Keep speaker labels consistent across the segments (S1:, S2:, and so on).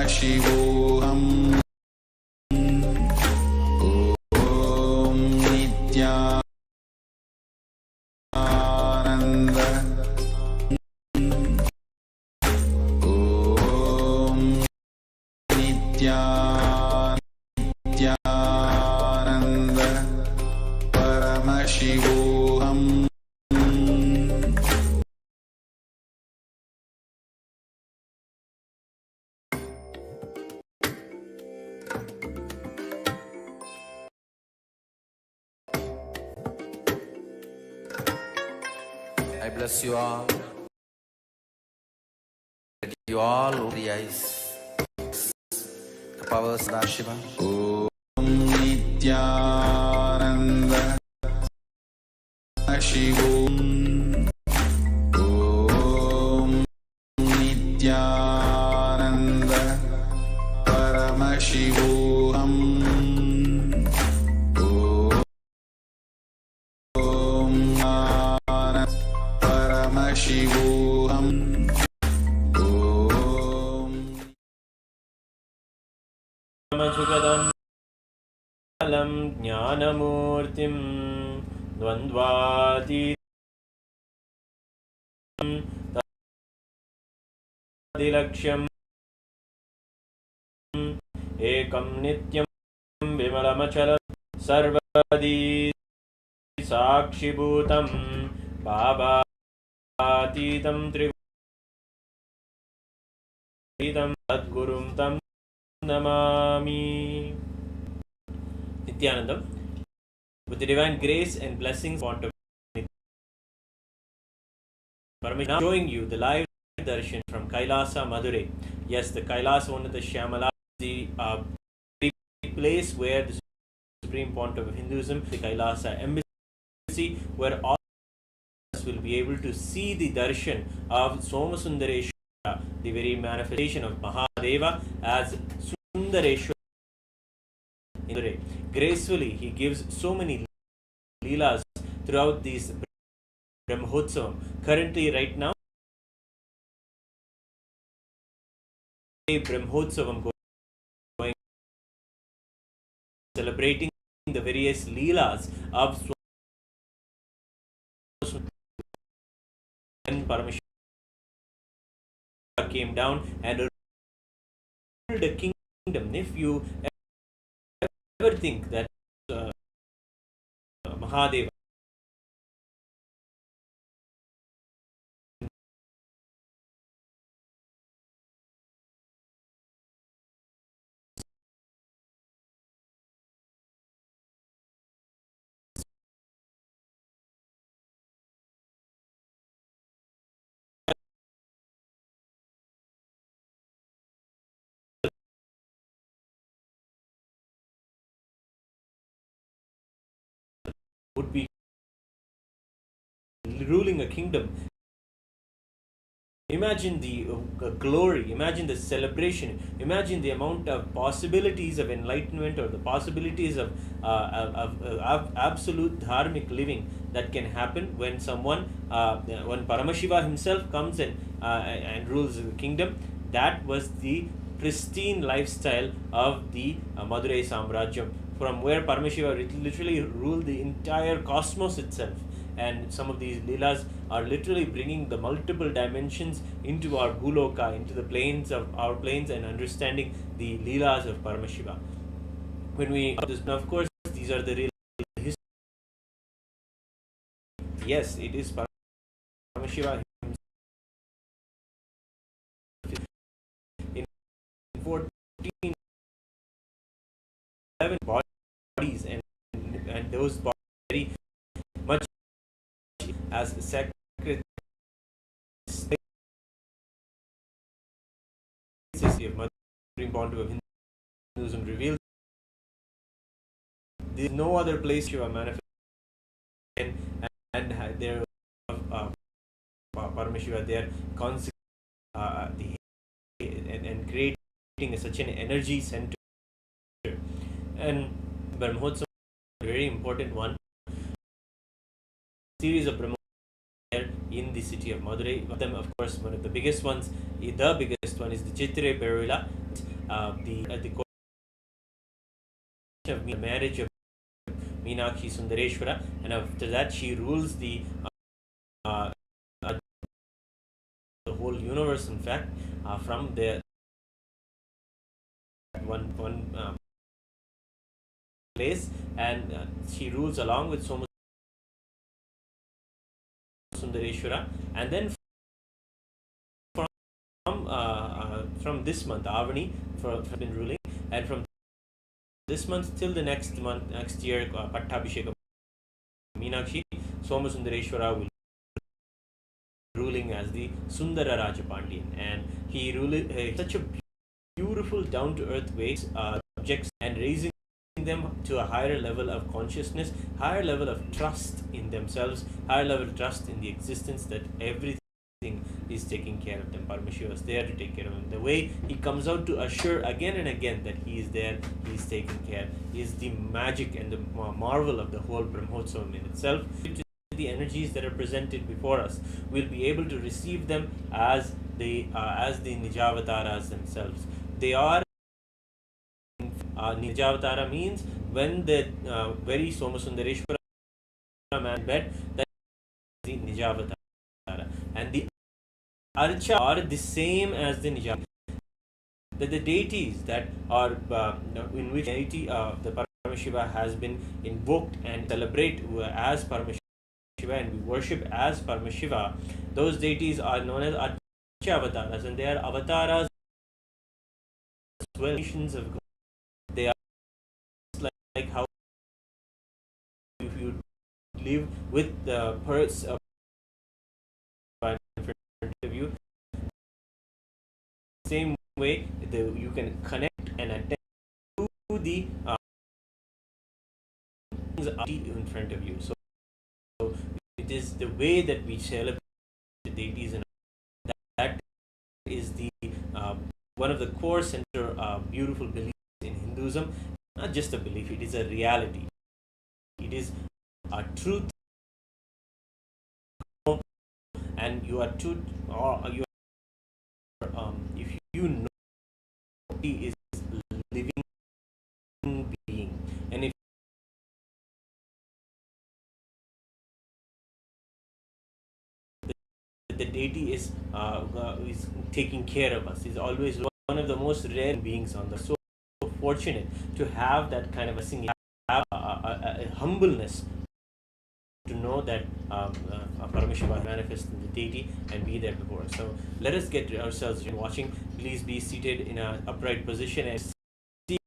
S1: Shivoham. Om Nithyananda. Om Nithyananda Paramashivoham.
S2: I bless you all. Let you all open the eyes. The powers of Lord Shiva.
S1: Om Nithyananda Shivom. Om Nithyananda Paramashivoham. Om Paramashivoham.
S3: Sugadam alam jnanamurtim dvandvatītam tadilakṣyam ekam nityam vimalamachalam sarvadī sakshibhutam bhavatītam trigudam sadgurum tam Namami. Nithyanandam. With the divine grace and blessings of Paramashivam, now showing you the live darshan from Kailasa, Madurai. Yes, the Kailasonnata Shyamalapeetha, the place where the Supreme Pontiff of Hinduism, the Kailasa embassy, where all of us will be able to see the darshan of Somasundareshwara, the very manifestation of Mahadeva as Sundareshwara. Gracefully, he gives so many leelas throughout these Brahmotsavam. Currently, right now, Brahmotsavam going, celebrating the various leelas of Paramashivam came down and ruled a kingdom. If you ever think that Mahadeva would be ruling a kingdom, imagine the glory, imagine the celebration, imagine the amount of possibilities of enlightenment or the possibilities of absolute dharmic living that can happen when someone, when Paramashiva himself comes in and rules the kingdom. That was the pristine lifestyle of the Madurai Samrajyam, from where Paramashiva literally ruled the entire cosmos itself. And some of these leelas are literally bringing the multiple dimensions into our Bhuloka, into the planes of our planes, and understanding the leelas of Paramashiva. When we, of course, these are the real history. Yes, it is Paramashiva in 1411 bodies, and those very much as sacred of Supreme Pontiff of Hinduism reveals. There is no other place Shiva manifest and there Paramashiva there and creating such an energy center. And Brahmotsav, a very important one, series of Brahmotsav there in the city of Madurai. One of them, of course, one of the biggest ones, the biggest one is the Chittre Perula, the marriage of Meenakshi Sundareshwara, and after that she rules the whole universe, in fact, from the one place, and she rules along with Soma Sundareshwara, and then from this month Aavani has been ruling, and from this month till the next year, Pattabhishekam Meenakshi, Soma Sundareshwara will ruling as the Sundara Rajapandian, and he ruled such a beautiful down-to-earth ways, subjects, and raising them to a higher level of consciousness, higher level of trust in themselves, higher level of trust in the existence, that everything is taking care of them. Paramashiva is there to take care of them. The way he comes out to assure again and again that he is there, he is taking care, is the magic and the marvel of the whole Brahmotsavam in itself. The energies that are presented before us, we'll be able to receive them as the Nijavataras themselves. They are Nijavatara means when the very Somasundareshwara man bed, that is the Nijavatara, and the Archa are the same as the Nijavatara. That the deities that are in which deity the Paramashiva has been invoked and celebrate as Paramashiva, and we worship as Paramashiva, those deities are known as Archa avatars, and they are avatars as well, nations of God. They are like how if you live with the person in front of you, same way you can connect and attend to the in front of you. So it is the way that we celebrate the deities, and that is the one of the core center beautiful beliefs in Hinduism. Not just a belief, it is a reality. It is a truth, and you are truth, or you are, if you know he is living being, and if the deity is taking care of us, is always one of the most rare beings on the soul. Fortunate to have that kind of a thing, have a humbleness to know that Paramashiva manifests in the deity and be there before us. So let us get ourselves watching. Please be seated in an upright position and see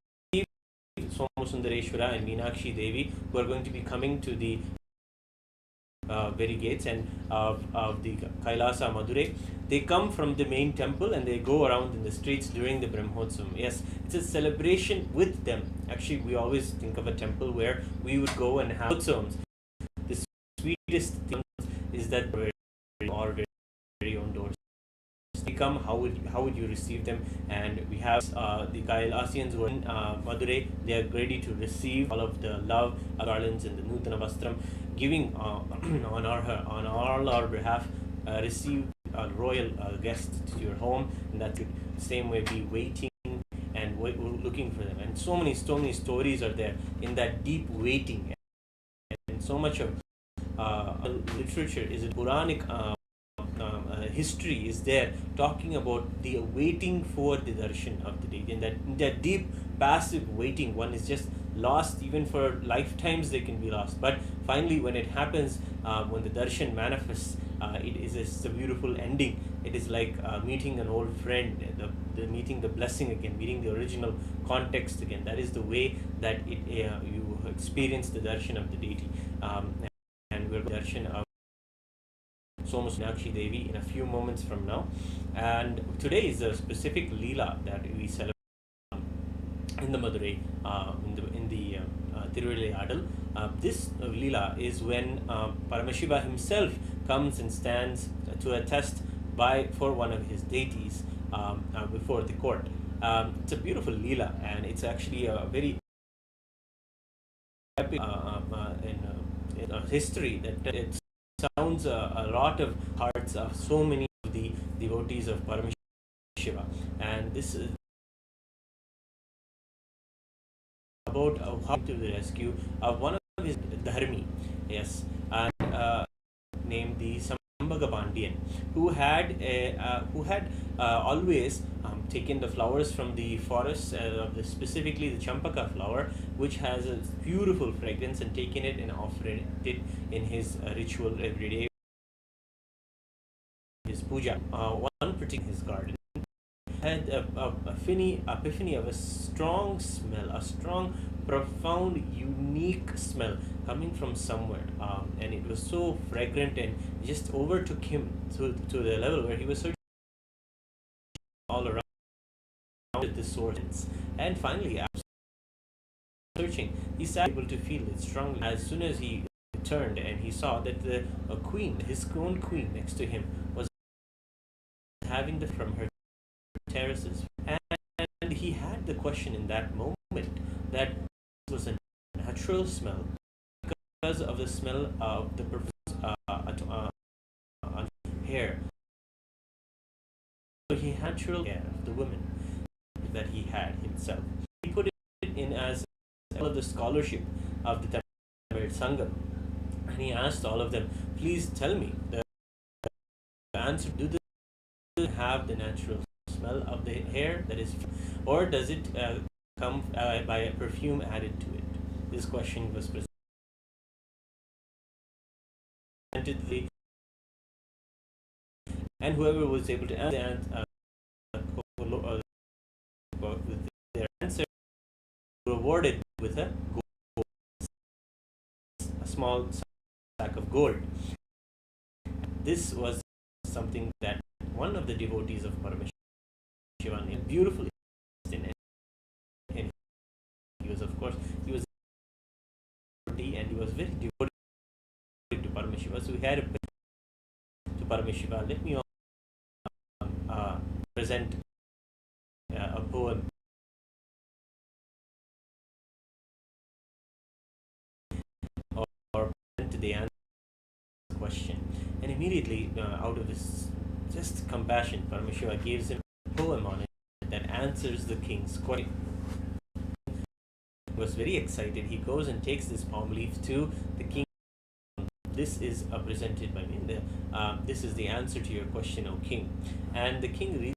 S3: Somasundareshwara and Meenakshi Devi, who are going to be coming to the very gates and of the Kailasa Madurai. They come from the main temple and they go around in the streets during the Brahmotsavam. Yes, it's a celebration with them. Actually, we always think of a temple where we would go and have Brahmotsavams. The sweetest thing is that our very own doors. They come, how would you receive them? And we have the Kailasians who are in Madurai. They are ready to receive all of the love, garlands, and the Nutana Vastram, giving on all our behalf. Receive a royal guest to your home, and that could same way be waiting and looking for them. And so many stories are there in that deep waiting, and so much of literature is Puranic history is there talking about the waiting for the darshan of the deity, and that deep passive waiting, one is just lost. Even for lifetimes they can be lost, but finally when it happens, when the darshan manifests, it is a beautiful ending. It is like meeting an old friend, the meeting the blessing again, meeting the original context again. That is the way that you experience the darshan of the deity. and we'll darshan of Somasnakshi Devi in a few moments from now. And today is a specific Leela that we celebrate in the Madurai, in the Tiruvilayadal. This Leela is when Paramashiva himself comes and stands to attest for one of his deities before the court. It's a beautiful Leela, and it's actually a very epic in history that it sounds a lot of hearts of so many of the devotees of Paramashiva. And this is about how to the rescue of one of his dharmi, yes, and named the Sambhagapandiyan, who had always taken the flowers from the forest, specifically the champaka flower, which has a beautiful fragrance, and taken it and offered it in his ritual every day, his puja. One particular his garden had a epiphany of a strong smell, a strong, profound, unique smell coming from somewhere, and it was so fragrant and just overtook him to the level where he was searching all around the source. And finally, after searching, he was able to feel it strongly. As soon as he turned and he saw that the queen, his own queen next to him, was having the from her terraces, and he had the question in that moment that it was a natural smell because of the smell of the on hair. So he had natural hair of the women that he had himself. He put it in as all of the scholarship of the Tamil Sangam, and he asked all of them, please tell me the answer. Do they have the natural smell of the hair that is, or does it come by a perfume added to it? This question was presented to the, and whoever was able to answer with their answer rewarded with a small sack of gold. This was something that one of the devotees of Paramashiva beautifully in it. And he was, of course, he was a devotee, and he was very devoted to Paramashiva. So he had a to Paramashiva. Let me present a poem or present to the answer to the question. And immediately, out of his just compassion, Paramashiva gives him a poem on it that answers the king's question. He was very excited. He goes and takes this palm leaf to the king. This is presented by me. This is the answer to your question, O king. And the king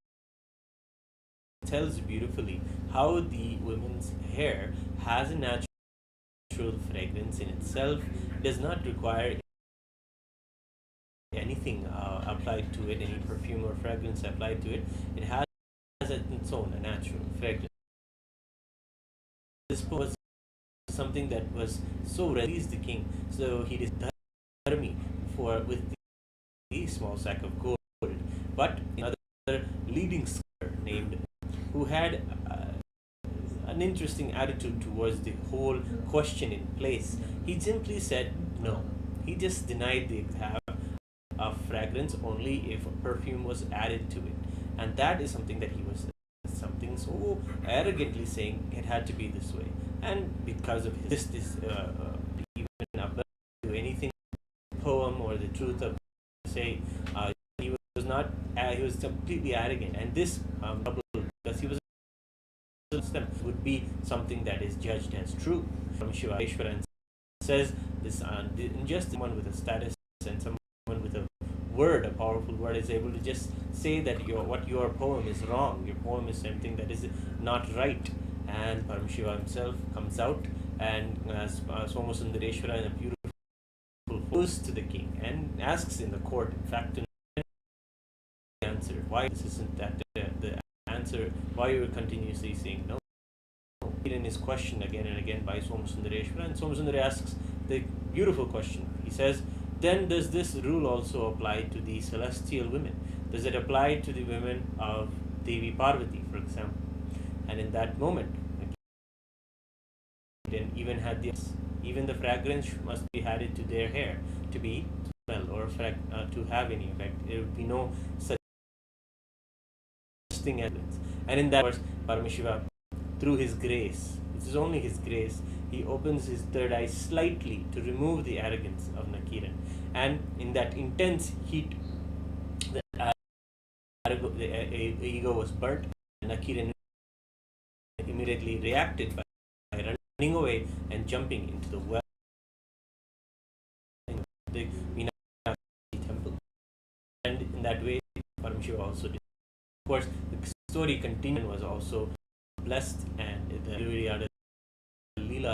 S3: tells beautifully how the women's hair has a natural fragrance in itself, does not require anything applied to it, any perfume or fragrance applied to it. It has its own a natural fragrance. This was something that was so released the king, so he did dharmi with the small sack of gold. But another leading scholar named who had an interesting attitude towards the whole question in place, he simply said no. He just denied the have of fragrance only if perfume was added to it, and that is something that he was something so arrogantly saying it had to be this way. And because of his even up to anything poem or the truth of say, he was not he was completely arrogant, and this because he was would be something that is judged as true from Shiva and says this just someone with a status and someone with a word, a powerful word, is able to just say that your poem is wrong, your poem is something that is not right. And Paramashiva himself comes out and Somasundareshwara in a beautiful goes to the king and asks in the court, in fact, to answer why this isn't that the answer, why you're continuously saying no. Nakiran is questioned again and again by Somasundareshwara, and Somasundara asks the beautiful question. He says, then does this rule also apply to the celestial women? Does it apply to the women of Devi Parvati, for example? And in that moment, Nakiran even had even the fragrance must be added to their hair to be smell or to have any effect. There would be no such thing as it. And in that verse, Paramashiva, through his grace, it is only his grace, he opens his third eye slightly to remove the arrogance of Nakiran. And in that intense heat, the ego was burnt. Nakiran immediately reacted by running away and jumping into the well in the Meenakshi temple. And in that way, Paramashiva also did. Of course, the story continued, was also blessed, and the Tiruvizha Leela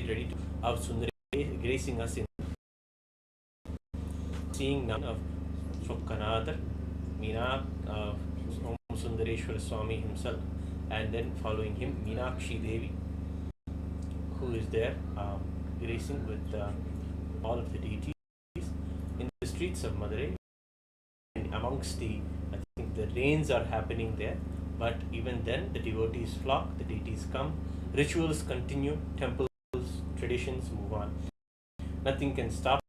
S3: ready to of Sundari gracing us in seeing none of Shyamalapeetha, Meena of Sundareshwara Swami himself, and then following him Meenakshi Devi, who is there gracing with all of the deities in the streets of Madurai. And amongst the, I think the rains are happening there, but even then the devotees flock, the deities come, rituals continue, temples, traditions move on. Nothing can stop,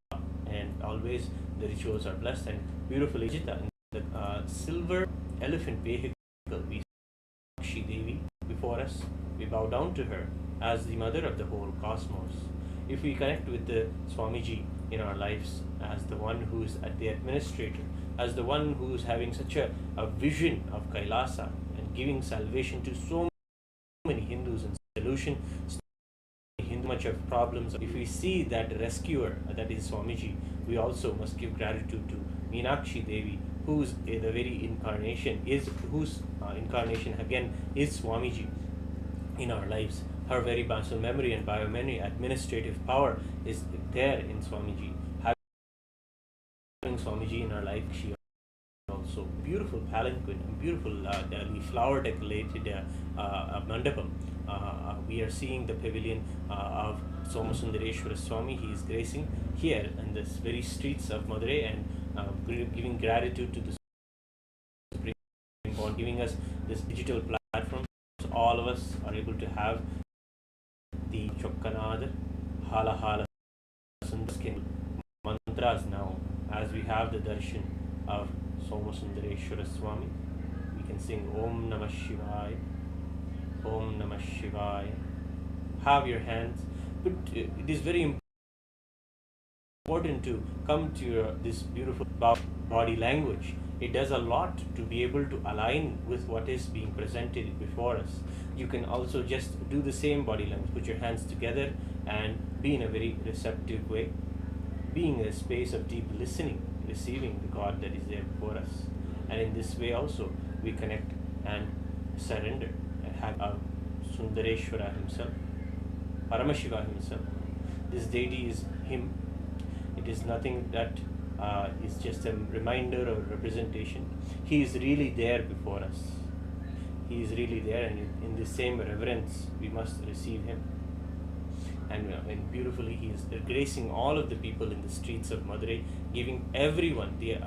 S3: and always the rituals are blessed and beautifully. In the silver elephant vehicle, we see Shri Devi before us. We bow down to her as the mother of the whole cosmos. If we connect with the Swamiji in our lives as the one who is at the administrator, as the one who is having such a vision of Kailasa and giving salvation to so many Hindus and solution much of problems. If we see that rescuer, that is Swamiji, we also must give gratitude to Meenakshi Devi, whose the very incarnation is, whose incarnation again is Swamiji in our lives. Her very muscle memory and biomemory, administrative power is there in Swamiji. Having Swamiji in our life, she also beautiful palanquin, beautiful flower decorated mandapam. We are seeing the pavilion of Somasundareshwara Swami. He is gracing here in the very streets of Madurai and giving gratitude to the Supreme Pontiff, giving us this digital platform so all of us are able to have the Chokkanada, Hala Hala Sundaskin mantras now. As we have the darshan of Somasundareshwara Swami, we can sing Om Namah Shivaya, Om Namah Shivaya. Have your hands, but it is very important to come to this beautiful body language. It does a lot to be able to align with what is being presented before us. You can also just do the same body language, put your hands together and be in a very receptive way, being in a space of deep listening, receiving the God that is there before us. And in this way also we connect and surrender and have our Sundareshwara himself, Paramashiva himself. This deity is him. It is nothing that is just a reminder or representation. He is really there before us. He is really there, and in the same reverence we must receive him. And beautifully he is gracing all of the people in the streets of Madurai, giving everyone the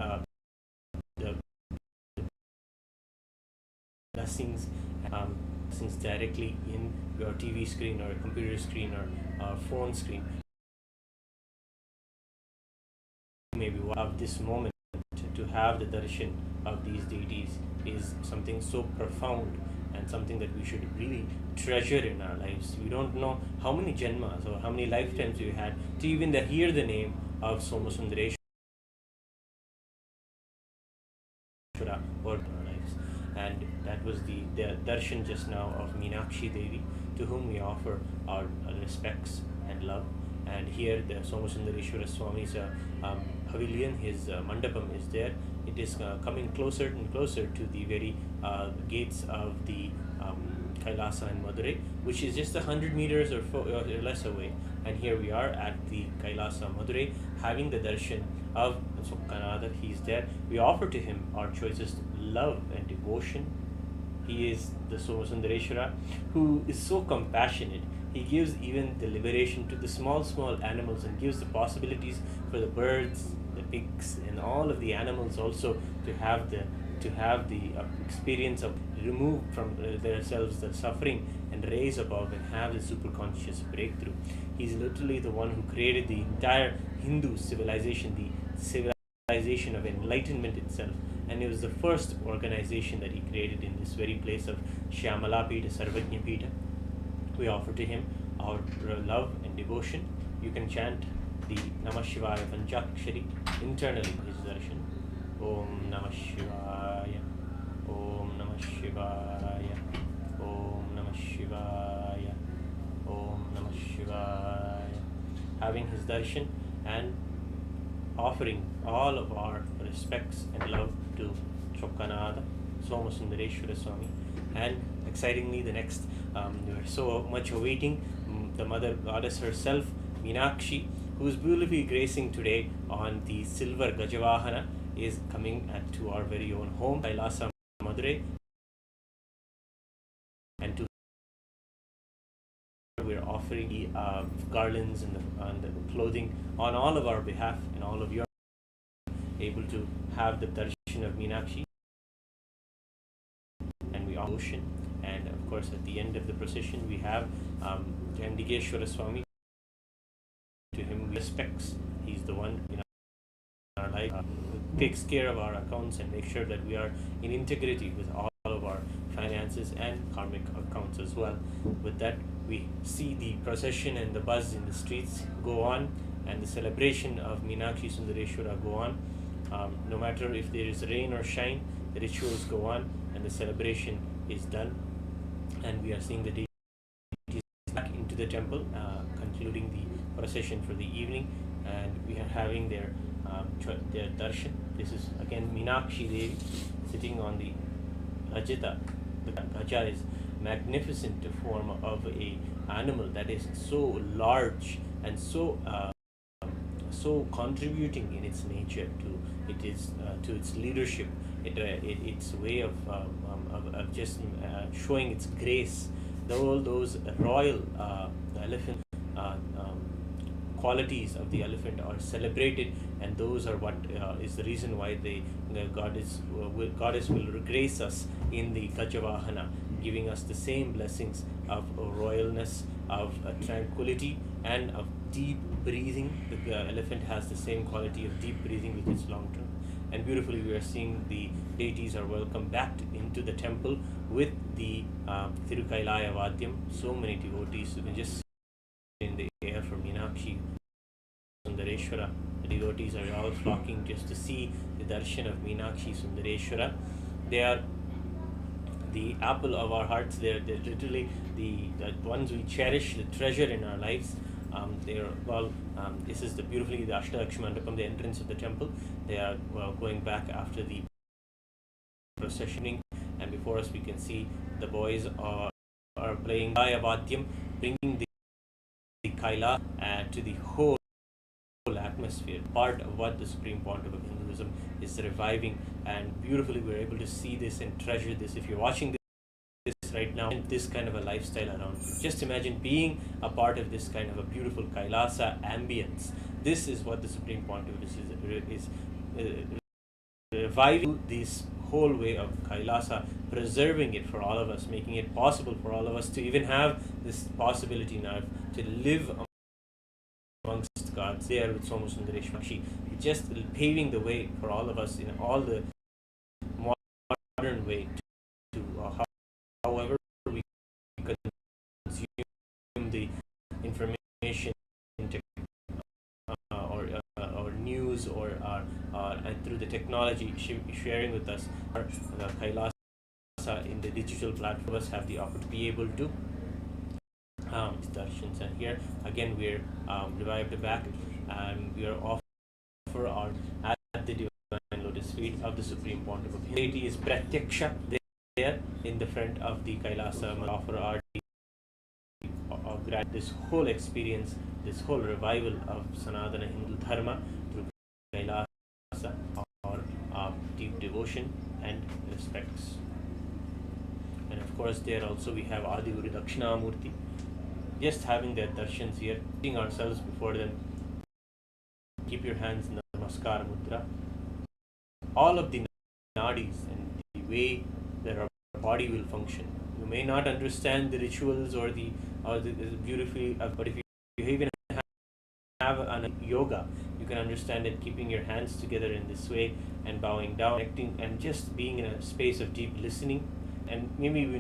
S3: blessings directly in your TV screen or computer screen or phone screen. Maybe of this moment to have the darshan of these deities is something so profound and something that we should really treasure in our lives. We don't know how many janmas or how many lifetimes we had to even hear the name of Somasundareshwara or our lives. And that was the darshan just now of Meenakshi Devi, to whom we offer our respects and love. And here the Somasundareshwara Swami's pavilion, his mandapam is there. It is coming closer and closer to the very gates of the Kailasa in Madurai, which is just 100 meters or less away. And here we are at the Kailasa Madurai, having the darshan of Sokkanada. He is there. We offer to him our choicest love and devotion. He is the Somasundareshwara who is so compassionate. He gives even the liberation to the small animals and gives the possibilities for the birds, the pigs, and all of the animals also to have the experience of remove from themselves the suffering and raise above and have the superconscious breakthrough. He's literally the one who created the entire Hindu civilization, the civilization of enlightenment itself. And it was the first organization that he created in this very place of Shyamalapeetha, Sarvajnapeetham. We offer to him our love and devotion. You can chant the Namah Shivaya Panchakshari internally his darshan. Om Namah Shivaya, Om Namah Shivaya, Om Namah Shivaya, Om Namah Shivaya. Having his darshan and offering all of our respects and love to Chokkanada, Somasundareshwara Swami, and excitingly the next we are so much awaiting the mother goddess herself, Meenakshi, who is beautifully gracing today on the silver Gajavahana, is coming to our very own home, Kailasa, Madurai, and to we're offering the garlands and the clothing on all of our behalf, and all of you are able to have the darshan of Meenakshi, and we are ocean. And of course, at the end of the procession, we have Jandigeshwara Swami. To him we respects. He's the one in our life who takes care of our accounts and makes sure that we are in integrity with all of our finances and karmic accounts as well. With that, we see the procession and the buzz in the streets go on, and the celebration of Meenakshi Sundareshwara go on. No matter if there is rain or shine, the rituals go on and the celebration is done. And we are seeing the deities back into the temple, concluding the procession for the evening, and we are having their darshan. This is again Meenakshi Devi sitting on the Rajata. The Gaja is magnificent form of a animal that is so large and so contributing in its nature to its leadership. Its way of just showing its grace. All those royal elephant qualities of the elephant are celebrated, and those are what is the reason why the goddess will grace us in the Gajavahana, giving us the same blessings of royalness, of tranquility, and of deep breathing. The elephant has the same quality of deep breathing with its long trunk. And beautifully we are seeing the deities are welcomed back into the temple with the Tirukailaya Vadyam. So many devotees, you can just see in the air from Meenakshi Sundareshwara. The devotees are all flocking just to see the darshan of Meenakshi Sundareshwara. They are the apple of our hearts. They're literally the ones we cherish, the treasure in our lives. This is the beautifully the Ashtadaksh Mandapam, the entrance of the temple. They are going back after the processioning, and before us we can see the boys are playing Vadyam, bringing the Kaila to the whole atmosphere. Part of what the Supreme Pontiff of Hinduism is reviving, and beautifully we're able to see this and treasure this. If you're watching this right now, this kind of a lifestyle around you, just imagine being a part of this kind of a beautiful Kailasa ambience. This is what the Supreme Pontiff is reviving this whole way of Kailasa, preserving it for all of us, making it possible for all of us to even have this possibility now to live amongst gods there with Somasundareshwara, just paving the way for all of us in all the modern way to however we consume the information or news or and through the technology sharing with us Kailasa in the digital platforms have the opportunity to be able to darshans. And here again we're revived back, and we are offer our at the divine lotus feet of the Supreme Pontiff of Hinduism. Deity is Pratyaksha there in the front of the Kailasa. Offer our this whole experience, this whole revival of Sanatana Hindu Dharma through Kailasa, or deep devotion and respects. And of course, there also we have Adi Guru Dakshinamurti. Just having their darshans here, putting ourselves before them. Keep your hands in the Namaskar Mudra. All of the nadis and the way that our body will function. You may not understand the rituals or the beautifully, but if you even have an yoga, you can understand it, keeping your hands together in this way and bowing down, connecting, and just being in a space of deep listening. And maybe we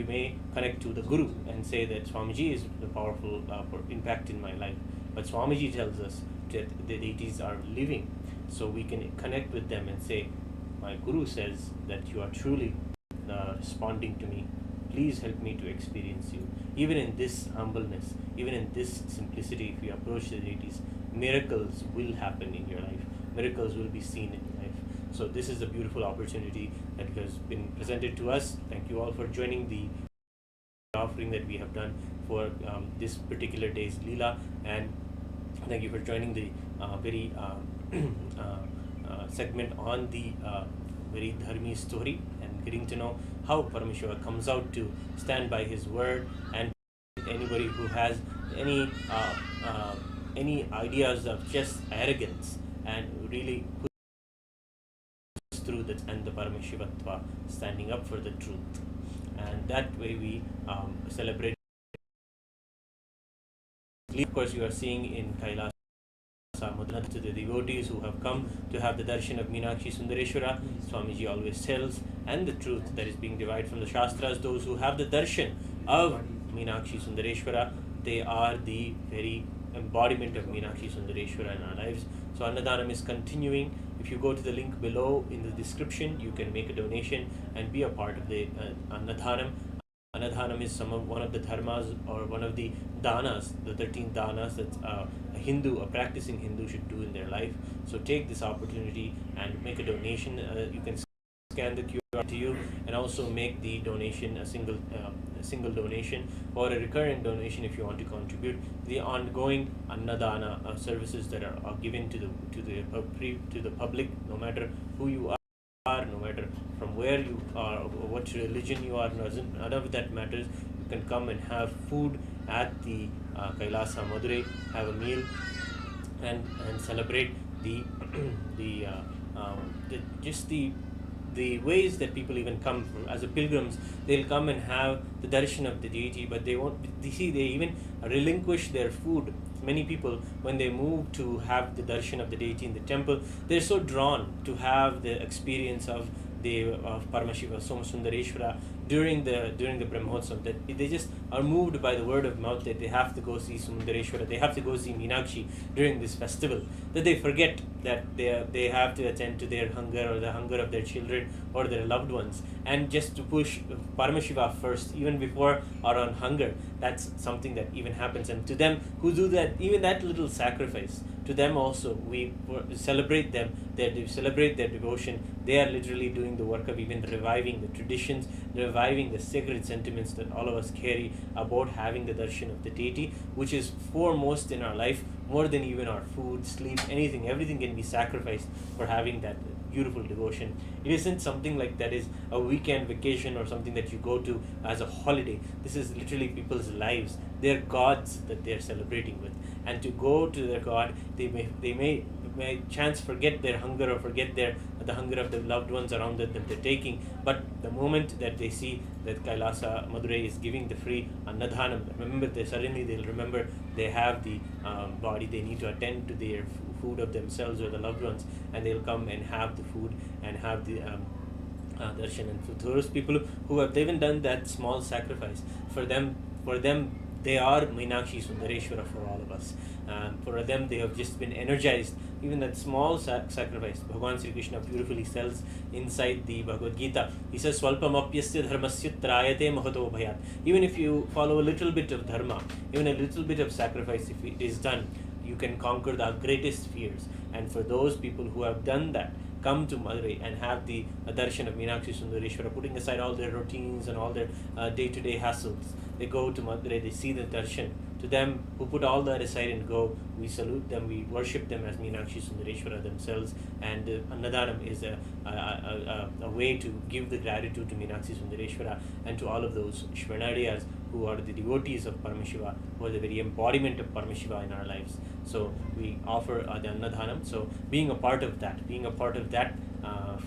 S3: may connect to the Guru and say that Swamiji is the powerful impact in my life. But Swamiji tells us that the deities are living, so we can connect with them and say, my Guru says that you are truly responding to me. Please help me to experience you. Even in this humbleness, even in this simplicity, if you approach the deities, miracles will happen in your life. Miracles will be seen in your life. So this is a beautiful opportunity that has been presented to us. Thank you all for joining the offering that we have done for this particular day's Leela, and thank you for joining the very segment on the very dharmi story, and getting to know how Paramashiva comes out to stand by his word. And anybody who has any ideas of just arrogance and really push through that, and the Paramashivatva, standing up for the truth, and that way we celebrate. Of course, you are seeing in Kailasa to the devotees who have come to have the darshan of Meenakshi Sundareshwara. Swamiji always tells, and the truth that is being derived from the Shastras, those who have the darshan of Meenakshi Sundareshwara, they are the very embodiment of Meenakshi Sundareshwara in our lives. So Annadhanam is continuing. If you go to the link below in the description, you can make a donation and be a part of the Annadhanam. Annadhanam is one of the dharmas, or one of the danas, the 13 danas that a practicing Hindu should do in their life. So take this opportunity and make a donation. You can scan the QR to you, and also make the donation a single donation, or a recurrent donation if you want to contribute the ongoing Annadana services that are given to the public, no matter who you are, no matter from where you are, or what religion you are. None of that matters. You can come and have food at the Kailasa Madurai, have a meal, and celebrate the ways that people even come as a pilgrims. They'll come and have the darshan of the deity, but they even relinquish their food. Many people, when they move to have the darshan of the deity in the temple, they're so drawn to have the experience of Paramashiva Somasundareshwara during the Brahmotsav, that they just are moved by the word of mouth that they have to go see Sundareshwara, they have to go see Meenakshi during this festival, that they forget that they have to attend to their hunger, or the hunger of their children or their loved ones, and just to push Paramashiva first, even before our own hunger. That's something that even happens. And to them who do that, even that little sacrifice, to them also we celebrate them, they celebrate their devotion. They are literally doing the work of even reviving the traditions, reviving the sacred sentiments that all of us carry about having the darshan of the deity, which is foremost in our life, more than even our food, sleep, anything. Everything can be sacrificed for having that beautiful devotion. It isn't something like that is a weekend vacation or something that you go to as a holiday. This is literally people's lives, their gods that they're celebrating with. And to go to their god, they may chance forget their hunger, or forget the hunger of the loved ones around them that they're taking. But the moment that they see that Kailasa Madurai is giving the free Annadhanam, remember, they'll remember they have the body, they need to attend to their food of themselves or the loved ones, and they'll come and have the food and have the darshan. And for those people who have even done that small sacrifice, for them they are Meenakshi Sundareshwara for all of us. For them, they have just been energized. Even that small sacrifice, Bhagavan Sri Krishna beautifully tells inside the Bhagavad Gita. He says, Swalpamapyasya dharmasya trayate mahato bhayat. Even if you follow a little bit of dharma, even a little bit of sacrifice, if it is done, you can conquer the greatest fears. And for those people who have done that, come to Madurai and have the darshan of Meenakshi Sundareshwara, putting aside all their routines and all their day-to-day hassles. They go to Madurai, they see the darshan to them who put all that aside and go, we salute them, we worship them as Meenakshi Sundareshwara themselves, and Annadhanam is a way to give the gratitude to Meenakshi Sundareshwara and to all of those Shvanadiyas who are the devotees of Paramashiva, who are the very embodiment of Paramashiva in our lives. So we offer the Annadhanam. So being a part of that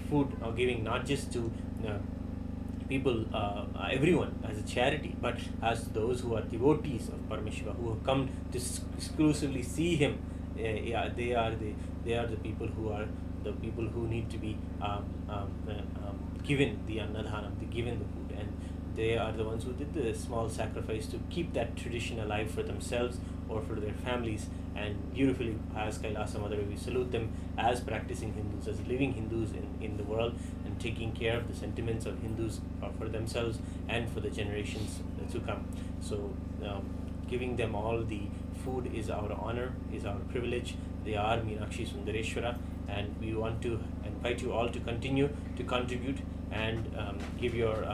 S3: food giving, not just to people, everyone as a charity, but as those who are devotees of Paramashiva, who have come to exclusively see him. They are the people who need to be given the Annadhanam, given the food, and they are the ones who did the small sacrifice to keep that tradition alive for themselves or for their families. And beautifully, as Kailasa Mother, we salute them as practicing Hindus, as living Hindus in the world, and taking care of the sentiments of Hindus for themselves and for the generations to come. So giving them all the food is our honor, is our privilege. They are Meenakshi Sundareshwara, and we want to invite you all to continue to contribute and give your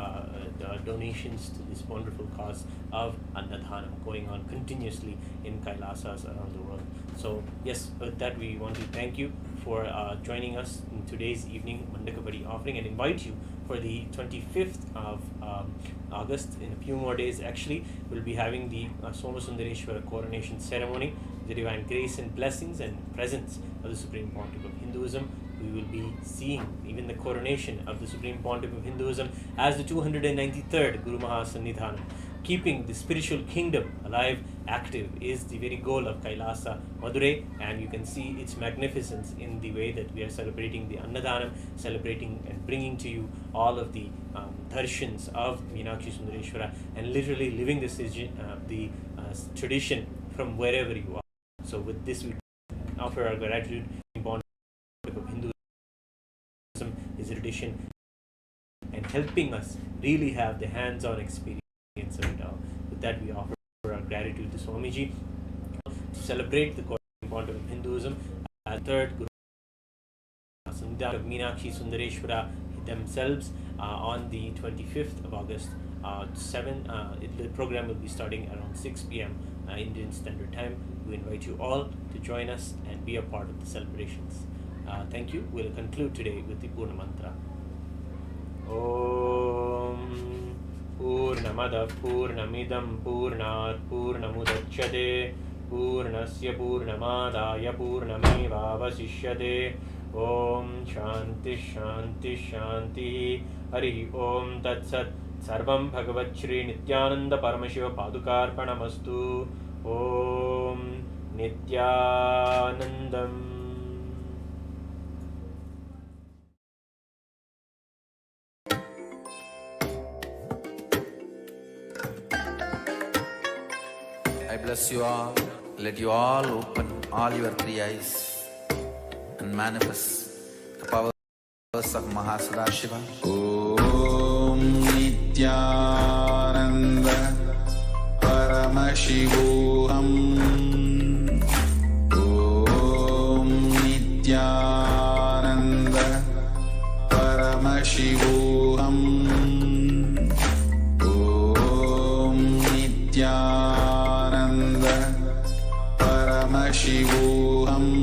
S3: donations to this wonderful cause of Annadhanam going on continuously in Kailasas around the world. So yes, with that we want to thank you for joining us in today's evening Mandagappadi offering, and invite you for the 25th of August. In a few more days actually, we'll be having the Somasundareshwara coronation ceremony, the divine grace and blessings and presence of the Supreme Pontiff of Hinduism. We will be seeing even the coronation of the Supreme Pontiff of Hinduism as the 293rd Guru Maha Sannidhaanam. Keeping the spiritual kingdom alive, active, is the very goal of Kailasa Madurai, and you can see its magnificence in the way that we are celebrating the Annadhanam, celebrating and bringing to you all of the darshans of Meenakshi Sundareshwara, and literally living this the tradition from wherever you are. So with this we offer our gratitude to Pontiff of Hinduism, his tradition, and helping us really have the hands-on experience of it all. With that, we offer our gratitude to Swamiji to celebrate the Supreme Pontiff of Hinduism as third Guru Sannidhaanam of Meenakshi Sundareshwara themselves on the 25th of August. The program will be starting around 6 p.m. Indian Standard Time. We invite you all to join us and be a part of the celebrations. Thank you. We'll conclude today with the Purna Mantra. Om Purnamada Purnamidam Purnat Purnamudachyate Purnasya Purnamadaya Purnameva Vasishyate. Om Shanti Shanti Shanti. Hari Om Tat Sat. Sarvam Bhagavat Shri Nithyananda Paramashiva Padukarpanamastu. Om Nithyanandam.
S2: I bless you all. Let you all open all your three eyes and manifest the powers of Mahasada
S1: Om Nithyananda Paramashivam. Om Nithyananda Paramashivam. Om Nithyananda Paramashivam.